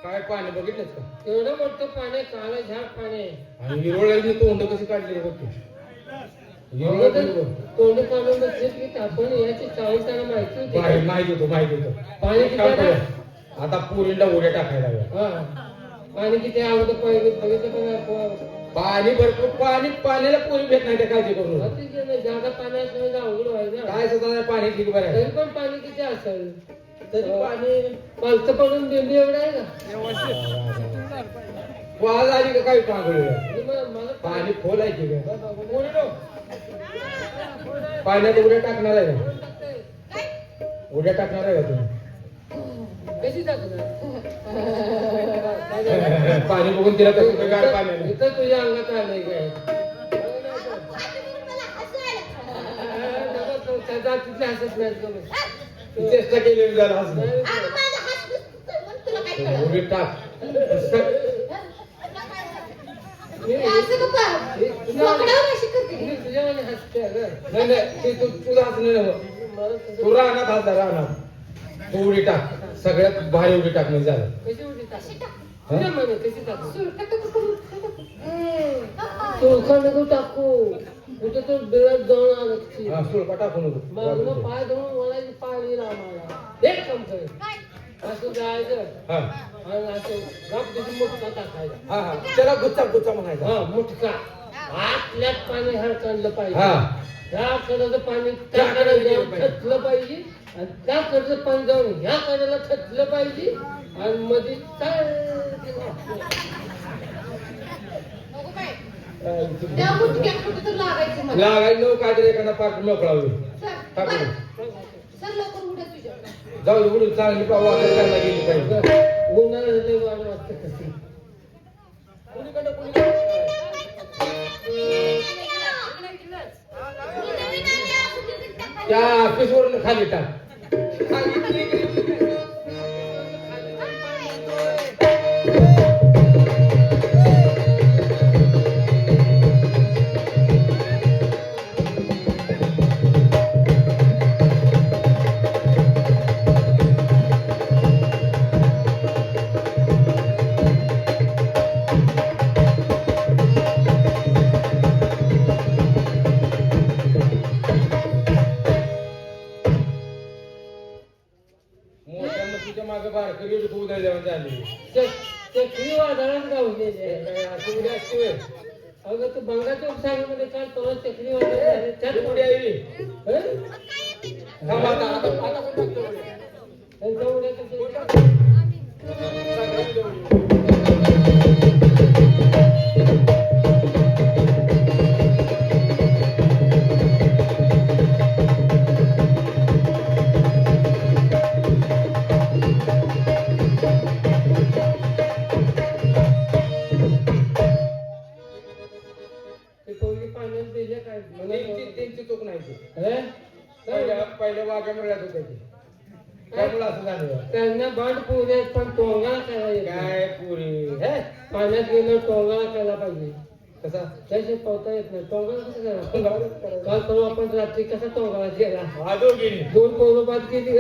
काय पाणी बघितलंच का? एवढं मोठं पाणी, काळं झाड पाणी आणि हिरोळ्याने तोंड कशी काढली बघ तू. तोंड काढून बसले की आपण याची चाळीस माहिती होती. माहित होतं पाणी किती आहे? आता पुरीला उड्या टाकायला हा पाणी किती अगोदर बघितलं पाणी भरपूर पाण्याला पुरी भेट नाही त्या काळजी करून जागा पाणी असल्यामुळे अवघड व्हायचं काय सुद्धा पाणी ठीक बरं आहे. तरी पण पाणी किती असेल तरी पाणी पालतं पडून बिंबी एवढं आहे का? वाज आली का काय पांगळ मला पाणी खोल आहे की काय? पाण्यात उड्या टाकणार आहे का? उड्या टाकणार आहे का तुम्ही? कशी टाकणार? पाणी बघून तिला कसं गाड पाण्याने इथं तुझ्या अंगात आलंय काय? जातीतले हसत नाही तुम्ही. चेष्टा केलेली झाला उडी टाक. तुझ्यावाने हसते नाही नाही तुझं हसणं नव्हतं. तू राहणार हसला राहणार. तू उडी टाक. सगळ्यात भारी उडी टाक म्हणजे झालं. कशी उडी टाक? तुझ्या मने कशी टाकू? सुळका नको टाकू. कुठे तो बिळात जाऊन आलं. हा सुळका टाकू नको. मागणं पाय धरून वळायची पाळी आम्हाला. एक काम कर. असं जायचं हा आणि असं गप दिसून मुटका टाकायचा. हा हा त्याला गुच्चा म्हणायचा. हा मुटका आतल्यात पाणी हडकांडलं पाहिजे. हा त्या कडेचं पाणी त्या कडेला जाऊन ठसलं पाहिजे आणि त्या कडेचं पाणी जाऊन ह्या कडेला ठसलं पाहिजे आणि मध्ये लागायचं काहीतरी एखादा पार्ट मोकळा होईल. टाकू जाऊ दे उडून चांगली वापर करायला गेली पाहिजे. उन्हाळ्यात वाढ वाटतं कशी त्या ऑफिसवरून खाली टाक. मागे बारकं रेड होऊ द्यायला झाली. चक्री वादळात गावलेली असते. अगं तू बंगाच्या उपसागरामध्ये काल तेव्हा चक्री वादळ त्यात उडी आली. त्यांच्या उड्या कशा त्यांची चूक नाही ती. पहिल्या वाघ्या मिळत होत्या ती त्यामुळे असं झालं. त्यांना बांध पुरे पण टोंगाळा करायला काय पुरी पाण्यात गेलं टोंगाळा करायला पाहिजे. कसा त्याशी पोहता येत नाही. टोंगाळा कसं करा? काल परवा आपण रात्री कसा टोंगाळा केला? दोन पोरं बाद केली.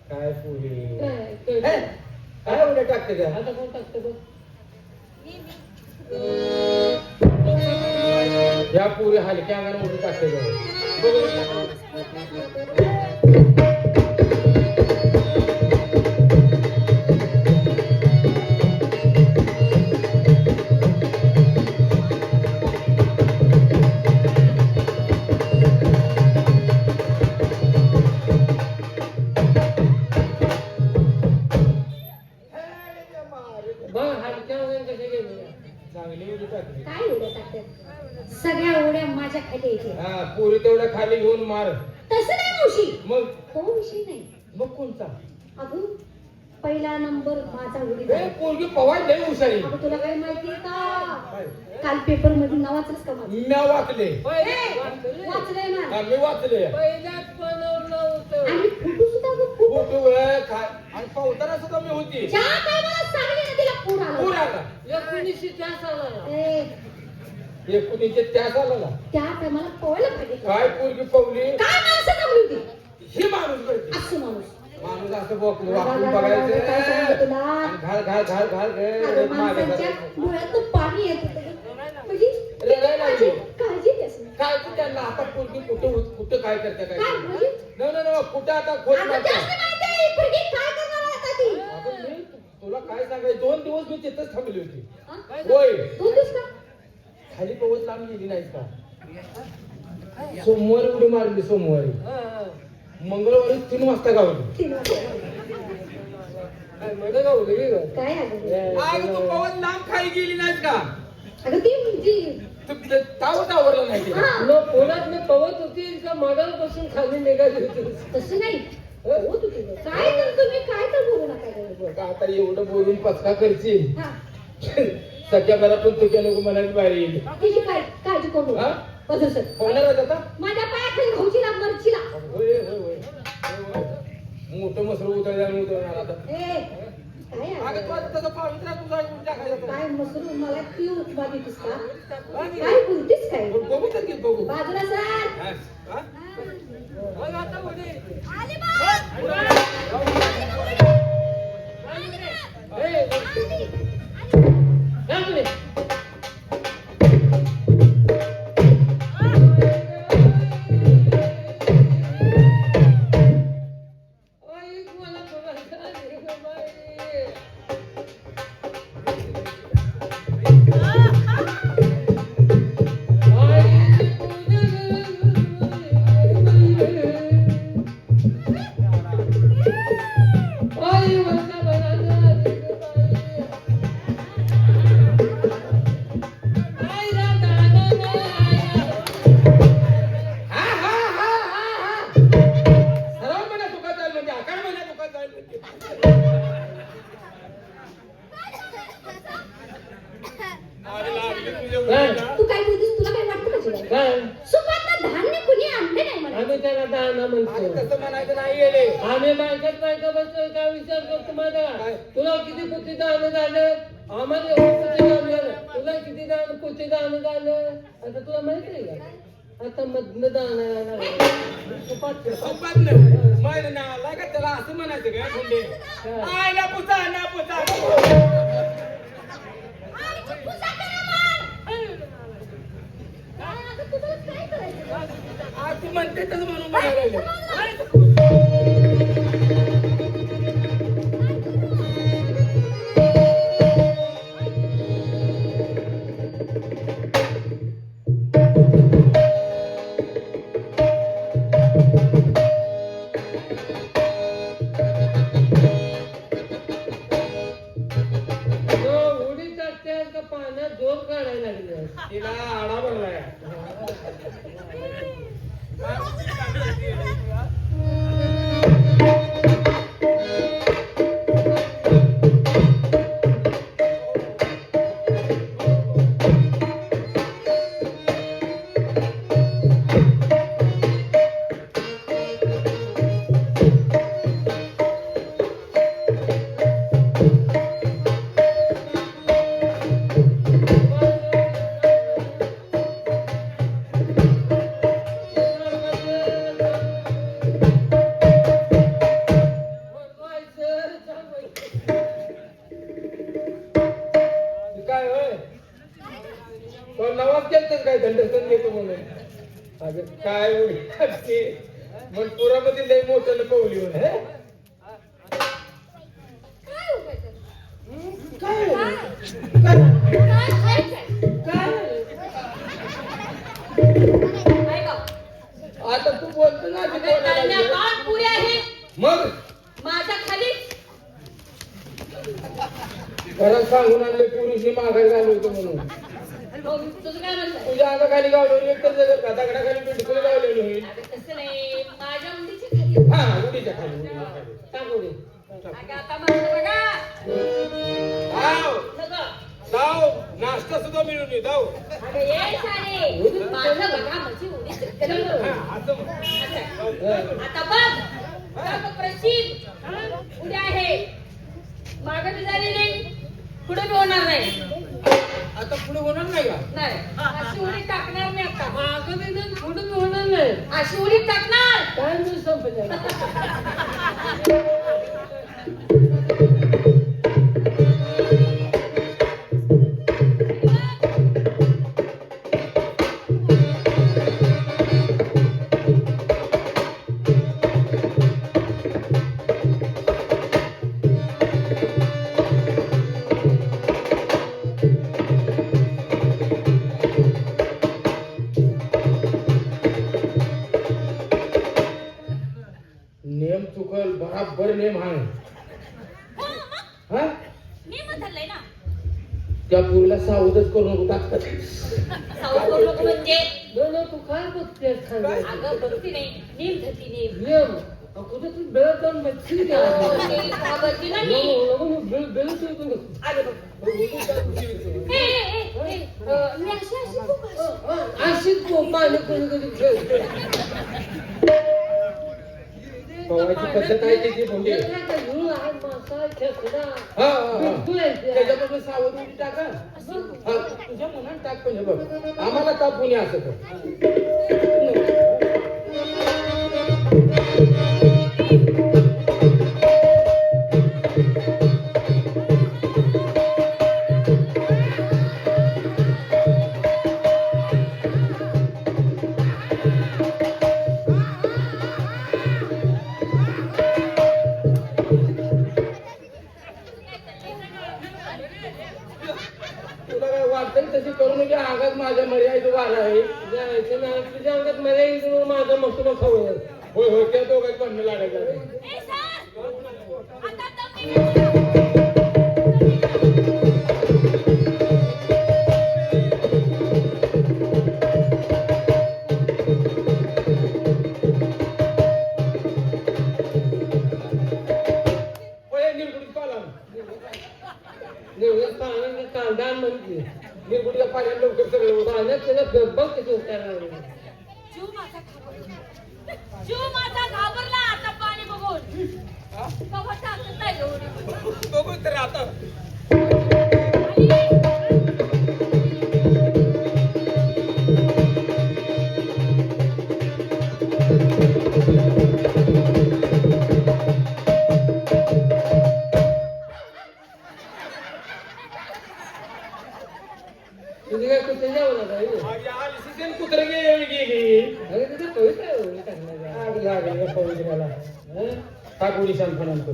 काय पुरी काय उड्या टाकते का? आता कोण टाकते बघ. या पुरी हलक्या अंगाने उडी टाकते का? चांगली उडी टाकली. काय उड्या टाकतात सगळ्या उड्या माझ्या खाली येते हा पुरी तेवढ्या खाली घेऊन मार. तसं नाही मावशी मग तो विषय नाही मग कोणता? अगं पहिला नंबर माझा उडी ए पोरगी पवाय लय हुशारी. अगं तुला काय माहितीये का काय? काल पेपर मध्ये नाव वाचलंस का माझं? म्या वाचले. वाचलंय ना हा, मी वाचले. पहिल्याच बनवलं होतं. आणि फोटो सुद्धा बघ, फोटो. फोटो काय आणि पावताना सुद्धा मी होती. ज्या टायमाला सांगली ना तिला पूर पूर आला आला. 1900 सालाला. ए, 1900 त्या सालाला त्या टायमाला पवायला पाहिजे काय पोरगी पवली. काय माणसं जमली होती ही माणूस करते. असं माणूस माणूस असं वाकून काय सांगू बघायचं तुला? आणि घाल घाल घाल घाल अगं, मागे माणसांच्या डोळ्यातून पाणी येत होतं. म्हणजे रडायला लागली. काळजी घ्यास ना. काय तू त्यांना आता पोरगी कुठं काय करते काय काय म्हणजे? न कुठं आता खोट अगं, मारते. त्यासनी माहिती आहे, ही पोरगी काय करणार आहे आता ती? अगं, मी तुला काय सांगायचं 2 दिवस मी तिथंच थांबली होती. हा? होय 2 दिवस का? खाली पवत लांब गेली नाहीस का? सोमवारी उडी मारली सोमवारी. मंगळवारी 3 वाजता गावली. 3 वाजता. काय म्हणलं का उडी गं? काय अगं? अगं तू पवत लांब खाली गेली नाहीस का? अगं ती म्हणजे तू तावत आवरलं नाही तिला. हा. मग पोलात मी पवत होती का मगापासून खाली निघाली होती. तसं नाही होत होती गं. काय तर तुम्ही काय तर बोलू नका गं. का आता एवढं बोलून पचका करशील हा. सध्या मला पण तुझ्या नको मनात बाहेर येईल. तिची काय काळजी करू हा? बदल सर होणार आहे आता? माझ्या पायाखाली भाऊजीला मर्चीला होय होय होय होय. मोठं मसरू उतरणार आता. ए काय अगं आहे? तू आता तसं पाहून राहा, तुझा ऐकून टाकायचं. काय मसरू मला ती उपमा देतीस का काय बोलतीस काय बघू तर की बघू. बाजूला सर हा? हा? मग आता उडी. ए, जा तुम्ही. आई, मला बघायचं आहे गं बाई. हा, हा, हा, हा, हा. सरळ म्हणा दुखात जाईल म्हणजे आकार म्हणा दुखात जाईल म्हणजे. अरे लागली तुझ्या मुलीला. तू काय बोलतीस तुला काय वाटतं माझ्या काय सुपातलं धान्य कुणी आणले नाही मला आम्ही त्याला दाना आणि म्हणतो. तसं म्हणायचं नाही येले. आम्ही बायका बसतो काय विचार करतो माझा काय? तुला किती पुती दान झालं आम्हाला एवढं पुती दान झालं तुला किती दान पुती दान झालं आता तुला माहित आहे का आता मधनं दान सुपात नाही. मग ना लागा त्याला असं म्हणायचं काय म्हणजे आय ना पुसा ना पुसा. आता तुम्हाला काय करायचं आज तू म्हणते तसं म्हणून म्हणायला लागले. उडी टाकते का पाण्यात झोप काढायला लागली तिला आडा भरलाय. काय होय तो नवाज केलतच काय दंडस्थान घेतो म्हणून. अगं काय उडी टाकते. मग पुरामध्ये लय मोठं पवली होत. काय उगायचं? काय काय खायचंय? काय गं? आता तू बोलतो ना की अगं, कोणाला त्यांना दिलं? पाठ पुऱ्या आहेत मग माझ्या खाली घरात सांगून आणले पुरुषी माघारी झालो होतो म्हणून हो, तुझं काय म्हणणं? तुझ्या अंगाखाली गावलं एक तर जगत का दगडाखाली पिंटकून गावलेलं होईल अगं तसं नाही, माझ्या मुलीच्या खाली. हा उडीच्या खाली उडीच्या खाली. टाक उडी. अगं आता माझं बघा. जाऊ नको. जाऊ नाश्ता सुद्धा मिळून ये जाऊ अगं ये सारे. माझं बघा, माझी उडी चिरकली. असं आता बघ. बघ प्रसिद्ध. उद्या आहे. मागं बी झाली नाही. पुढे बी होणार नाही. आता पुढे होणार नाही का नाही. अशी उडी टाकणार मी आता. मागं बी नाही, पुढं बी होणार नाही. अशी उडी टाकणार. काय नाही संपलं. नेम चुकल बराबर नेम आहे हा मी म्हणलंय ना. त्या पुरीला सावधच करू नको टाकतात साऊथ करू नको म्हणजे. दोन तू काय बघतेस खांद्यावर? अगं बघती नाही. नीम धरती नीम. नियम. कुठे तू बेळत जाऊन बसशील का? मी घाबरती ना मी. नको, नको, बेळत येतो नको. आले बघ. मी अशी खूप हसते. अशीच पाणी कधी कधी खेळते. पवायची पद्धत आहे त्याची भोंडी हा त्याच्यापासून सावध उडी टाका हा तुझ्या मनात टाक म्हणजे बघ आम्हाला तापून ये असं कर तुला काय वाटतं तशी करू नये आगात माझ्या मर्यादेचं वार आहे जायचं नाही तुझ्या अंगात मला इकडून माझं मसुरा खवळ. होय होय त्या दोघांत भांडणं लागायचं आहे. ए सर, आता दम होय निरगुडीत पाला निवडून पाण्याने कांदा म्हणजे निरगुडीच्या पाण्यात लवकर सगळं होतं पाण्यात त्याला गब्बा कसं उतारणार? जीव माझा घाबरला आता पाणी बघून. बाबा टाकत नाही गं उडी. बघू तर आता तुझी काय कुठे जाऊ नका. कुत्र गेली अरे तुझं पवित्र आहे उडी टाकण्याचा. आग लागली पवित्राला टाक उडी सांगतो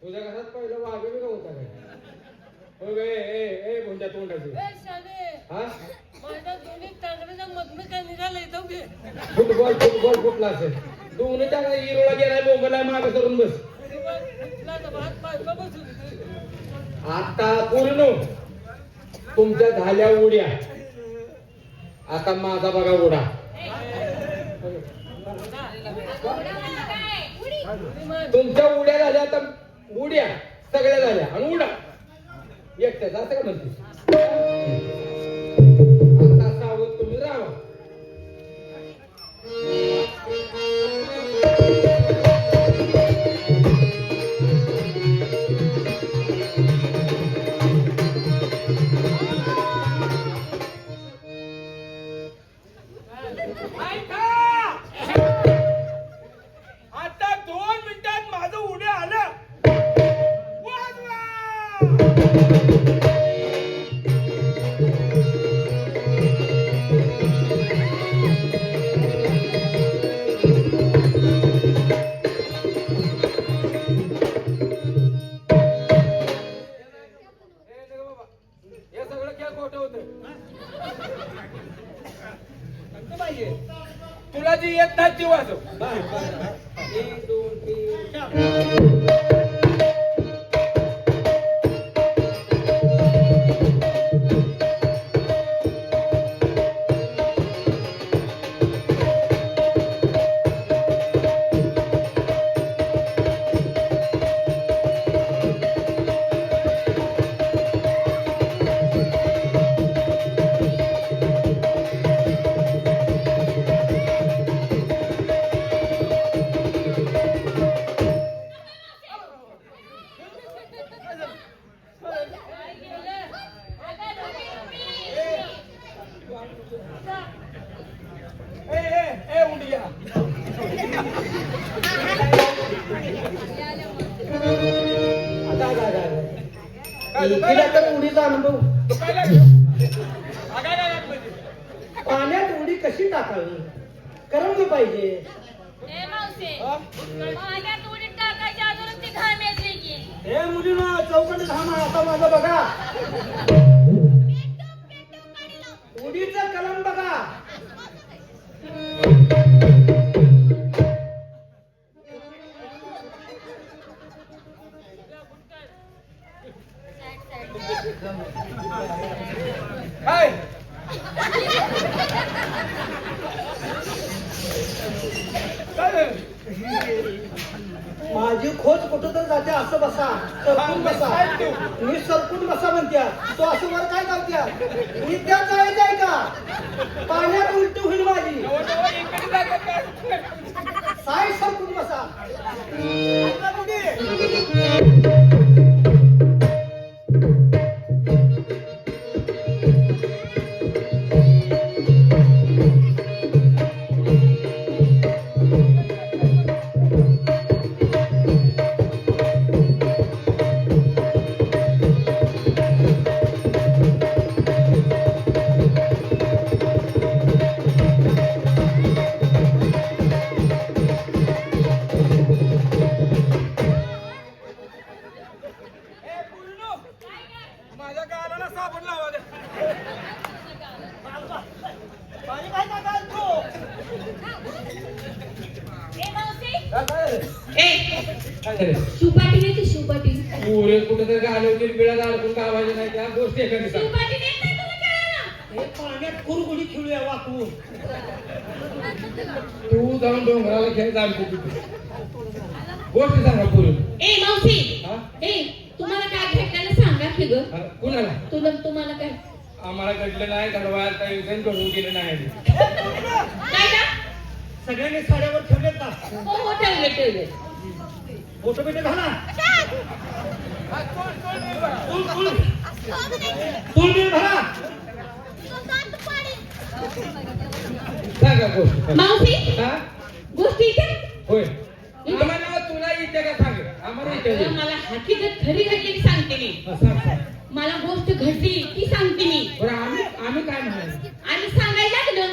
तुझ्या घरात पहिला वाघ बी होता काय हो गे ए कोणत्या तोंडाची हा माझ्या दोन्ही टांगड्याच्या मधनं काय निघालंय जाऊ दे. फुटबॉल फुटबॉल फुटला असेल दोन्ही टाका हिरोला गेलाय बोंबला मागे करून बस आता पूर्ण तुमच्या झाल्या उड्या आता माझा बघा उडा तुमच्या उड्या झाल्या आता उड्या सगळ्या झाल्या आणि उडा एकट्याच असं का म्हणते आता सावध तुम्ही राहा हे सगळं खेळ खोटं होतं. तुला जी येत नाही ती वाजव. 1 2 3 4. उंडिया तर उडीचा अनुभव पाण्यात उडी कशी टाकावी करवली पाहिजे. ए मावशे, पाण्यात उडी टाकायची अजून ती घाम येते की. हे मुलींना चौकट घाम आता माझं बघा. उडीचा कलम बघा. काय माझी खोज कुठं तर जाते असं बसा सरकून बसा. मी सरकून बसा म्हणत्या तो असं वर काय गावत्या मी त्या जायचं आहे का पाण्यात उलटी होईल माझी. साय सरकून बसा. माझ्या गालाला साबण लावा दे. ए मावशे, काय झालं? शिवपाटी नाही ती शिवपाटी. पुरे कुठे तर घालवतील बिळाला अडकून गावायचे नाही त्या गोष्टी एखादी सांग. शिवपाटी नाही काय तुला खेळायला? हे पाण्यात कुरगुडी खेळूया वाकवून. तू जाऊन डोंगराला खेळ चालतो तिथे गोष्टी सांगा पुरे. ए मावशी, हा? ए तुम्हाला काय भेटायला सांगा की ग. कुणाला तुम्हाला काय आम्हाला घडलं नाही घडवायला काही विधान घडवून गेलं नाही. काय का? सगळ्यांनी साड्यावर ठेवलेत का हो ठेवले. फोटो बिटो घाला. तूल बिल भरा. सांगा गोष्ट. मावशी, हा? गोष्टी इथे होय आम्हाला तुला इथे का सांग आम्हाला इथे मला हकीकत खरी घडलेली सांगते मी. सांग सांग. मला गोष्ट घडली ती सांगते मी. बरं आम्ही काय म्हणायचं आणि सांगायला हा. लागलं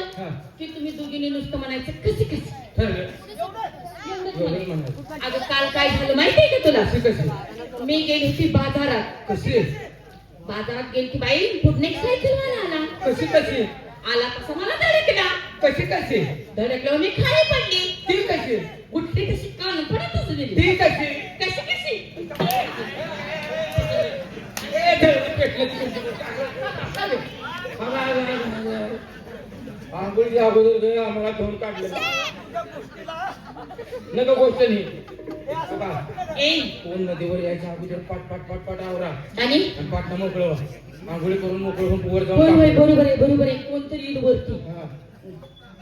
की तुम्ही दोघींनी नुसतं म्हणायचं कशी कशी. ठरलं एवढंच एवढंच म्हणायचं. म्हणायचं. अगं काल काय झालं माहितीये का तुला? कशी कशी मी गेली होती बाजारात. कशी बाजारात गेली की बाई पुढे सायकल वाला आला. कशी कशी आला कसा मला धडकला. कशी कशी धडकल्यावर मी खाली पडली. ती कशी उठली तशी कान पडतच गेली. ती कशी कशी कशी आंघोळीच्या अगोदर आम्हाला धुवून काढलं नका गोष्ट नाही. ए कोण नदीवर यायच्या अगोदर पाट पाट पाट पाट आवरा आणि आणि पाटणं मोकळं व्हा. आंघोळी करून मोकळं होऊन वर होय जाऊन होय टाका. बरोबर आहे बरोबर आहे. कोणतरी येईल वरती. हा.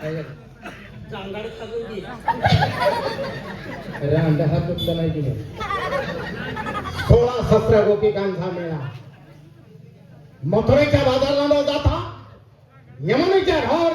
काय झालं? चांगाड सगळी अरे अंडा हात दुखला नाही तिने 16-17 गोपिकांचा मेळा मथुरेच्या बाजारला न जाता यमुनेच्या ढावर